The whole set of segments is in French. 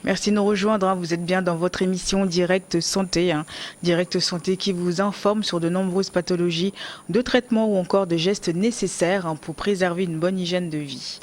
Merci de nous rejoindre, hein. Vous êtes bien dans votre émission Direct Santé, hein. Direct Santé qui vous informe sur de nombreuses pathologies, de traitements ou encore de gestes nécessaires, hein, pour préserver une bonne hygiène de vie.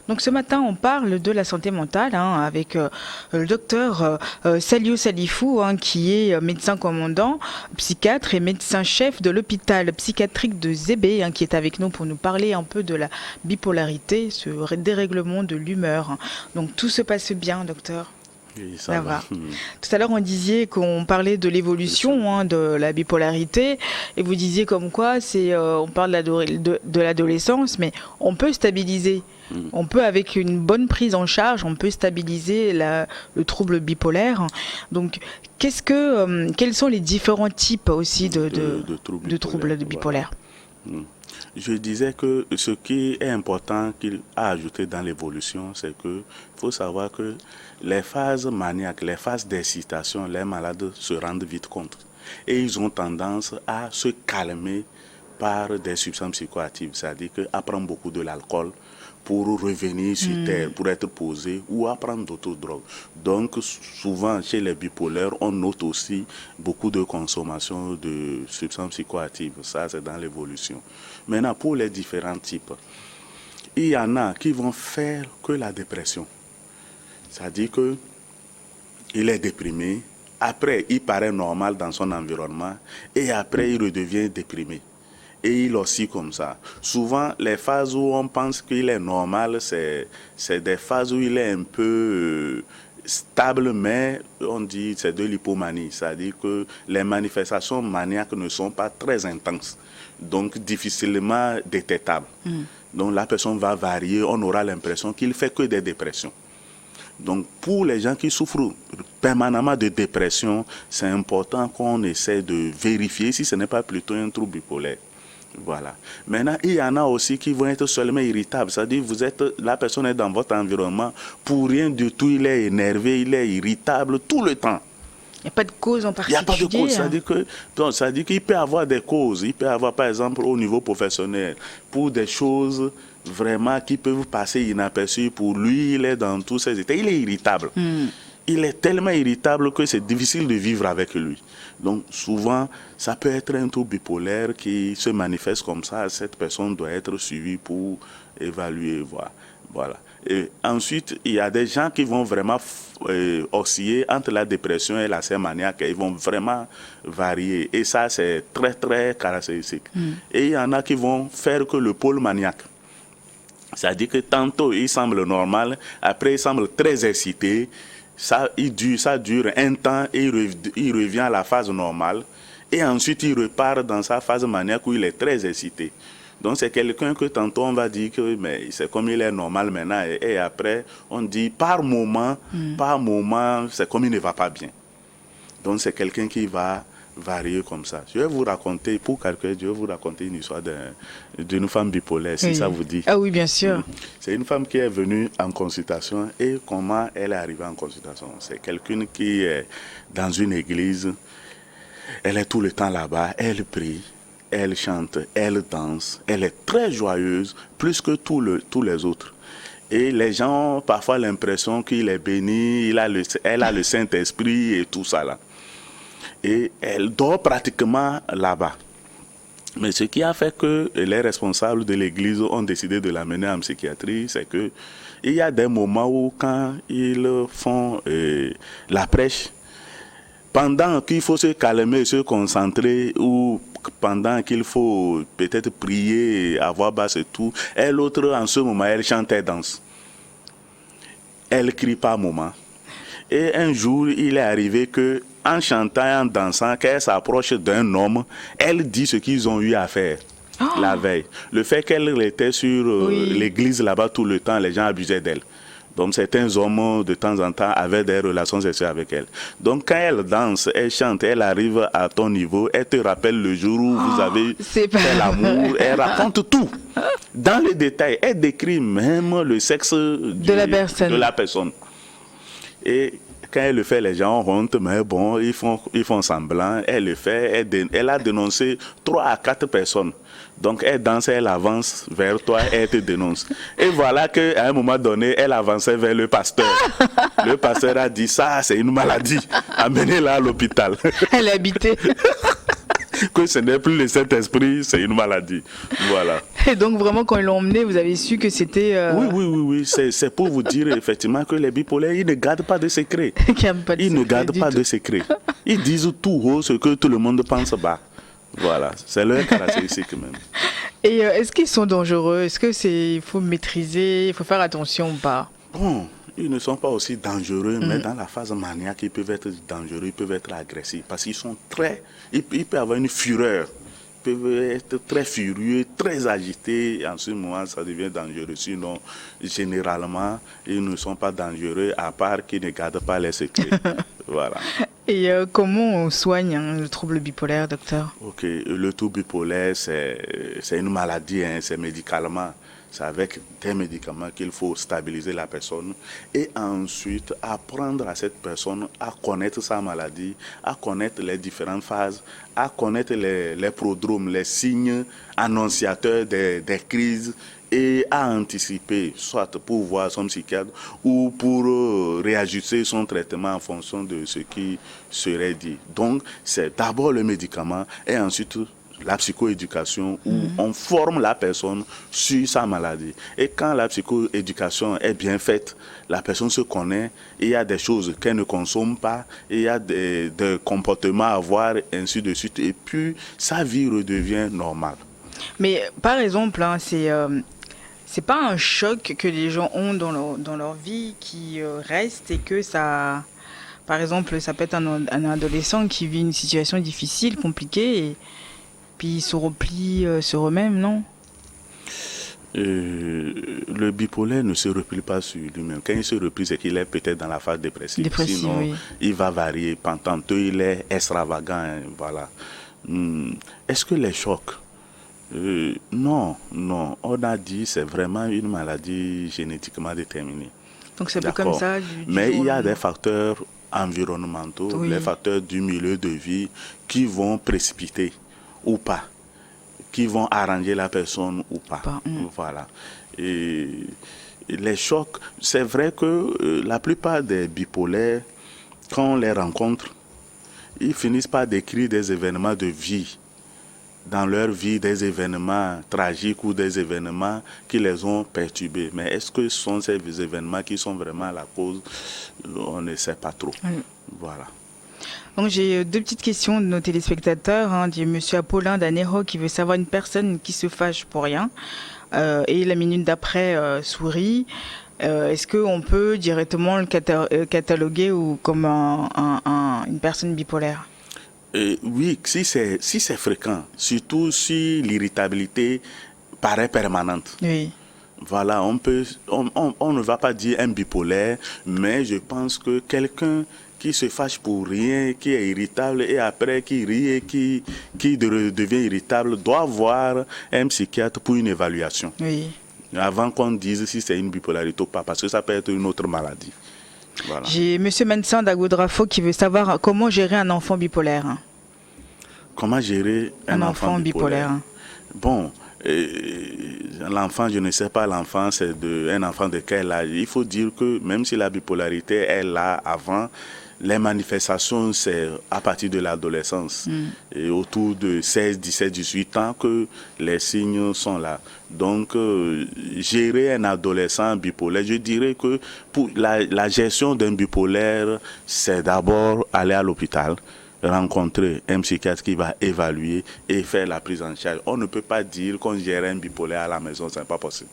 Donc ce matin, on parle de la santé mentale, hein, avec le docteur Salio Salifou, hein, qui est médecin commandant, psychiatre et médecin-chef de l'hôpital psychiatrique de Zébé, hein, qui est avec nous pour nous parler un peu de la bipolarité, ce dérèglement de l'humeur. Donc tout se passe bien, docteur? Oui, ça Ça va. va. Tout à l'heure, on disait qu'on parlait de l'évolution, hein, de la bipolarité, et vous disiez comme quoi on parle de l'adolescence, mais on peut stabiliser. On peut, avec une bonne prise en charge, on peut stabiliser le trouble bipolaire. Donc, quels sont les différents types aussi de troubles bipolaires? Voilà. Je disais que ce qui est important qu'il a ajouté dans l'évolution, c'est que faut savoir que les phases maniaques, les phases d'excitation, les malades se rendent vite compte. Et ils ont tendance à se calmer par des substances psychoactives, c'est-à-dire qu'à prendre beaucoup de l'alcool pour revenir sur terre, pour être posé, ou à prendre d'autres drogues. Donc souvent chez les bipolaires, on note aussi beaucoup de consommation de substances psychoactives. Ça, c'est dans l'évolution. Maintenant, pour les différents types, il y en a qui vont faire que la dépression. C'est-à-dire qu'il est déprimé, après il paraît normal dans son environnement, et après il redevient déprimé. Et il aussi comme ça. Souvent, les phases où on pense qu'il est normal, c'est des phases où il est un peu stable, mais on dit c'est de l'hypomanie. C'est-à-dire que les manifestations maniaques ne sont pas très intenses, donc difficilement détectables. Donc la personne va varier, on aura l'impression qu'il fait que des dépressions. Donc pour les gens qui souffrent permanemment de dépression, c'est important qu'on essaie de vérifier si ce n'est pas plutôt un trouble bipolaire. Voilà. Maintenant, il y en a aussi qui vont être seulement irritables. C'est-à-dire, la personne est dans votre environnement, pour rien du tout, il est énervé, il est irritable tout le temps. Il n'y a pas de cause en Il n'y a pas de particulier, cause. hein. C'est-à-dire qu'il peut avoir des causes. Il peut avoir, par exemple, au niveau professionnel, pour des choses vraiment qui peuvent passer inaperçues. Pour lui, il est dans tous ses états. Il est irritable. Il est tellement irritable que c'est difficile de vivre avec lui. Donc souvent, ça peut être un trouble bipolaire qui se manifeste comme ça. Cette personne doit être suivie pour évaluer, voir. Voilà. Et ensuite, il y a des gens qui vont vraiment osciller entre la dépression et la scène maniaque. Ils vont vraiment varier. Et ça, c'est très, très caractéristique. Et il y en a qui vont faire que le pôle maniaque. C'est-à-dire que tantôt, il semble normal, après, il semble très excité. Ça dure un temps et il revient à la phase normale. Et ensuite, il repart dans sa phase maniaque où il est très excité. Donc, c'est quelqu'un que tantôt, on va dire que mais c'est comme il est normal maintenant. Et après, on dit par moment, c'est comme il ne va pas bien. Donc, c'est quelqu'un qui va varier comme ça. Je vais vous raconter, pour quelqu'un, je vais vous raconter une histoire d'une femme bipolaire, si ça vous dit. Ah oui, bien sûr. C'est une femme qui est venue en consultation. Et comment elle est arrivée en consultation? C'est quelqu'un qui est dans une église. Elle est tout le temps là-bas. Elle prie, elle chante, elle danse. Elle est très joyeuse, plus que tous les autres. Et les gens ont parfois l'impression qu'il est béni, elle a le Saint-Esprit et tout ça là. Et elle dort pratiquement là-bas. Mais ce qui a fait que les responsables de l'église ont décidé de l'amener en psychiatrie, c'est que il y a des moments où quand ils font la prêche, pendant qu'il faut se calmer, se concentrer, ou pendant qu'il faut peut-être prier, avoir basse et tout, et l'autre en ce moment, elle chante et danse. Elle crie par moment. Et un jour, il est arrivé que, en chantant et en dansant, qu'elle s'approche d'un homme, elle dit ce qu'ils ont eu à faire la veille. Le fait qu'elle était sur l'église là-bas tout le temps, les gens abusaient d'elle. Donc certains hommes, de temps en temps, avaient des relations sexuelles avec elle. Donc quand elle danse, elle chante, elle arrive à ton niveau, elle te rappelle le jour où vous avez fait l'amour, elle raconte tout. Dans les détails, elle décrit même le sexe de la personne. Et Quand elle le fait, les gens ont honte, mais bon, ils font semblant. Elle le fait, elle a dénoncé 3 à 4 personnes. Donc elle danse, elle avance vers toi, elle te dénonce. Et voilà qu'à un moment donné, elle avançait vers le pasteur. Le pasteur a dit, ça c'est une maladie, amenez-la à l'hôpital. Elle est habitée. Que ce n'est plus le Saint-Esprit, c'est une maladie. Voilà. Et donc vraiment, quand ils l'ont emmené, vous avez su que c'était... Oui. C'est pour vous dire effectivement que les bipolaires, ils ne gardent pas de secret. Ils ne gardent pas de secret. Ils disent tout haut ce que tout le monde pense bas. Voilà, c'est leur caractéristique même. Et est-ce qu'ils sont dangereux? Est-ce que il faut maîtriser, il faut faire attention ou pas? Bon, ils ne sont pas aussi dangereux, mais dans la phase maniaque, ils peuvent être dangereux, ils peuvent être agressifs, parce qu'ils sont ils peuvent avoir une fureur, ils peuvent être très furieux, très agités, et en ce moment, ça devient dangereux. Sinon, généralement, ils ne sont pas dangereux, à part qu'ils ne gardent pas les secrets. Voilà. Et comment on soigne le trouble bipolaire, docteur? Ok, le trouble bipolaire, c'est une maladie, c'est médicalement. C'est avec des médicaments qu'il faut stabiliser la personne et ensuite apprendre à cette personne à connaître sa maladie, à connaître les différentes phases, à connaître les prodromes, les signes annonciateurs des crises et à anticiper, soit pour voir son psychiatre ou pour réajuster son traitement en fonction de ce qui serait dit. Donc, c'est d'abord le médicament et ensuite la psychoéducation où on forme la personne sur sa maladie. Et quand la psychoéducation est bien faite, la personne se connaît, il y a des choses qu'elle ne consomme pas, il y a des comportements à avoir, ainsi de suite, et puis sa vie redevient normale. Mais par exemple, c'est pas un choc que les gens ont dans leur vie qui reste et que ça... Par exemple, ça peut être un adolescent qui vit une situation difficile, compliquée, et puis il se replie sur eux-mêmes, non? Le bipolaire ne se replie pas sur lui-même. Quand il se replie, c'est qu'il est peut-être dans la phase dépressive. Sinon, oui. Il va varier. Tantôt, il est extravagant. Hein, voilà. Est-ce que les chocs? Non. On a dit c'est vraiment une maladie génétiquement déterminée. Donc c'est un peu comme ça. Mais il y a des facteurs environnementaux, les facteurs du milieu de vie qui vont précipiter ou pas, qui vont arranger la personne ou pas. Voilà. Et les chocs, c'est vrai que la plupart des bipolaires, quand on les rencontre, ils finissent par décrire des événements de vie dans leur vie, des événements tragiques ou des événements qui les ont perturbés. Mais est-ce que ce sont ces événements qui sont vraiment la cause? On ne sait pas trop. Voilà. Donc j'ai 2 petites questions de nos téléspectateurs. Il y a monsieur Apollin d'Anéro qui veut savoir une personne qui se fâche pour rien et la minute d'après sourit. Est-ce qu'on peut directement le cataloguer ou comme une personne bipolaire? Oui, si c'est fréquent, surtout si l'irritabilité paraît permanente. Oui. Voilà, on ne va pas dire un bipolaire, mais je pense que quelqu'un qui se fâche pour rien, qui est irritable et après qui rit et qui devient irritable doit voir un psychiatre pour une évaluation. Oui. Avant qu'on dise si c'est une bipolarité ou pas, parce que ça peut être une autre maladie. Voilà. J'ai M. Mensan d'Agodrafo qui veut savoir comment gérer un enfant bipolaire. Comment gérer un enfant bipolaire? Bon, l'enfant, je ne sais pas, l'enfant, c'est un enfant de quel âge? Il faut dire que même si la bipolarité est là avant, les manifestations, c'est à partir de l'adolescence. Et autour de 16, 17, 18 ans que les signes sont là. Donc, gérer un adolescent bipolaire, je dirais que pour la gestion d'un bipolaire, c'est d'abord aller à l'hôpital, rencontrer un psychiatre qui va évaluer et faire la prise en charge. On ne peut pas dire qu'on gère un bipolaire à la maison, ce n'est pas possible.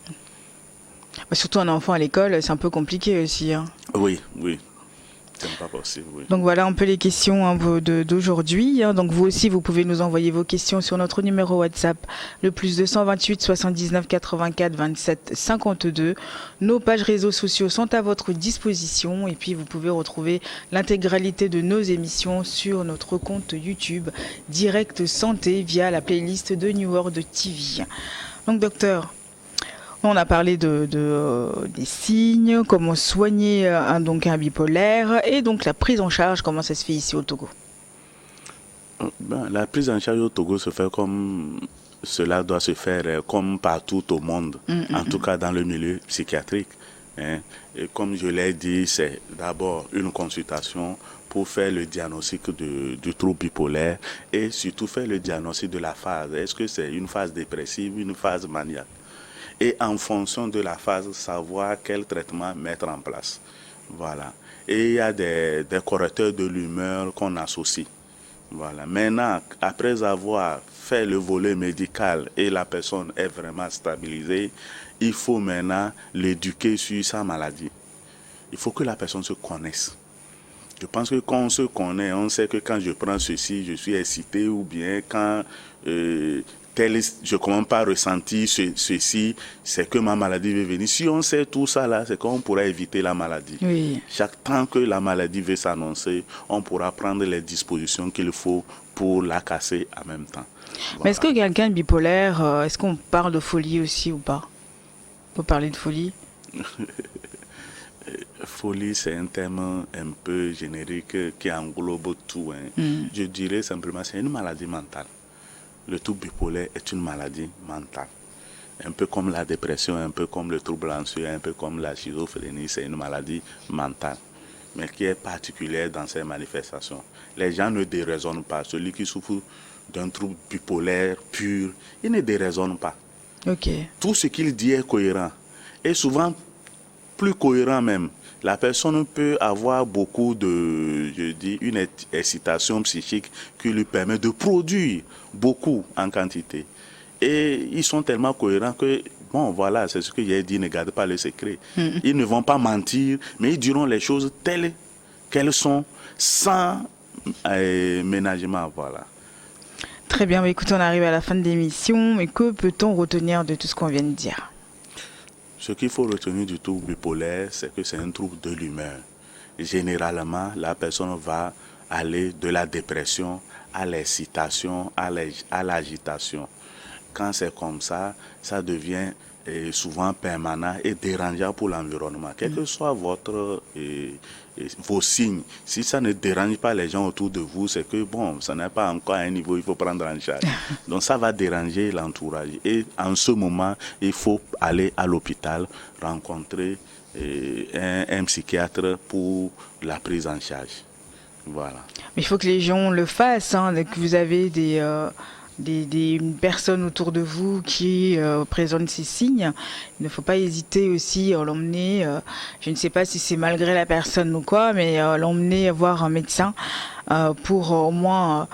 Surtout un enfant à l'école, c'est un peu compliqué aussi. Oui. C'est pas possible, oui. Donc voilà un peu les questions d'aujourd'hui. Donc vous aussi, vous pouvez nous envoyer vos questions sur notre numéro WhatsApp, le plus 228 79 84 27 52. Nos pages réseaux sociaux sont à votre disposition et puis vous pouvez retrouver l'intégralité de nos émissions sur notre compte YouTube Direct Santé via la playlist de New World TV. Donc docteur, On a parlé des signes, comment soigner donc un bipolaire et donc la prise en charge, comment ça se fait ici au Togo. La prise en charge au Togo se fait comme cela doit se faire comme partout au monde, en tout cas dans le milieu psychiatrique. Hein. Et comme je l'ai dit, c'est d'abord une consultation pour faire le diagnostic du trouble bipolaire et surtout faire le diagnostic de la phase. Est-ce que c'est une phase dépressive, une phase maniaque? Et en fonction de la phase, savoir quel traitement mettre en place. Voilà. Et il y a des correcteurs de l'humeur qu'on associe. Voilà. Maintenant, après avoir fait le volet médical et la personne est vraiment stabilisée, il faut maintenant l'éduquer sur sa maladie. Il faut que la personne se connaisse. Je pense que quand on se connaît, on sait que quand je prends ceci, je suis excité, ou bien quand je commence pas à ressentir ceci, c'est que ma maladie va venir. Si on sait tout ça là, c'est qu'on pourra éviter la maladie. Oui. Chaque temps que la maladie veut s'annoncer, on pourra prendre les dispositions qu'il faut pour la casser en même temps. Voilà. Mais est-ce que quelqu'un de bipolaire, est-ce qu'on parle de folie aussi ou pas? On peut parler de folie? Folie, c'est un terme un peu générique qui englobe tout. Hein. Je dirais simplement c'est une maladie mentale. Le trouble bipolaire est une maladie mentale. Un peu comme la dépression, un peu comme le trouble anxieux, un peu comme la schizophrénie, c'est une maladie mentale, mais qui est particulière dans ses manifestations. Les gens ne déraisonnent pas. Celui qui souffre d'un trouble bipolaire pur, il ne déraisonne pas. Okay. Tout ce qu'il dit est cohérent. Et souvent, plus cohérent même. La personne peut avoir beaucoup une excitation psychique qui lui permet de produire beaucoup en quantité. Et ils sont tellement cohérents que, bon, voilà, c'est ce que j'ai dit, ne gardez pas le secret. Ils ne vont pas mentir, mais ils diront les choses telles qu'elles sont, sans ménagement, voilà. Très bien, écoutez, on arrive à la fin de l'émission, mais que peut-on retenir de tout ce qu'on vient de dire? Ce qu'il faut retenir du trouble bipolaire, c'est que c'est un trouble de l'humeur. Généralement, la personne va aller de la dépression à l'excitation, à l'agitation. Quand c'est comme ça, ça devient souvent permanent et dérangeant pour l'environnement. Quel que soit vos signes, si ça ne dérange pas les gens autour de vous, c'est que bon, ça n'est pas encore à un niveau, il faut prendre en charge. Donc ça va déranger l'entourage. Et en ce moment, il faut aller à l'hôpital, rencontrer un psychiatre pour la prise en charge. Voilà. Mais il faut que les gens le fassent, hein, que vous avez des personnes autour de vous qui présentent ces signes. Il ne faut pas hésiter aussi à l'emmener, je ne sais pas si c'est malgré la personne ou quoi, mais l'emmener voir un médecin pour au moins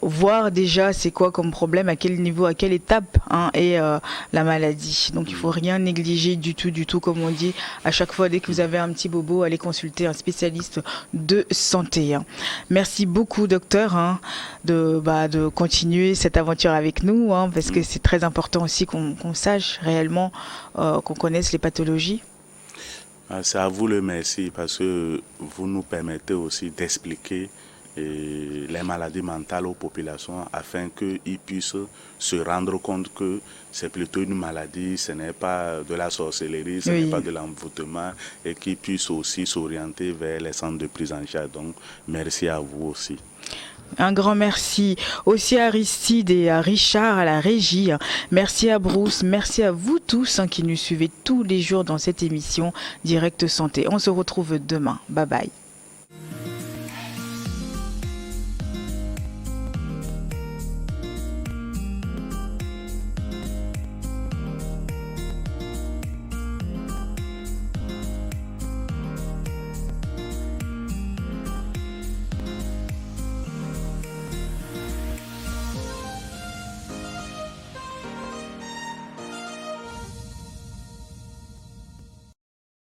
voir déjà c'est quoi comme problème, à quel niveau, à quelle étape est la maladie. Donc il ne faut rien négliger du tout, comme on dit. À chaque fois, dès que vous avez un petit bobo, allez consulter un spécialiste de santé. Hein. Merci beaucoup, docteur, de continuer cette aventure avec nous, parce que c'est très important aussi qu'on sache réellement, qu'on connaisse les pathologies. C'est à vous le merci, parce que vous nous permettez aussi d'expliquer les maladies mentales aux populations afin qu'ils puissent se rendre compte que c'est plutôt une maladie, ce n'est pas de la sorcellerie, ce n'est pas de l'envoûtement, et qu'ils puissent aussi s'orienter vers les centres de prise en charge. Donc, merci à vous aussi. Un grand merci aussi à Aristide et à Richard à la régie. Merci à Bruce, merci à vous tous qui nous suivez tous les jours dans cette émission Direct Santé. On se retrouve demain. Bye bye.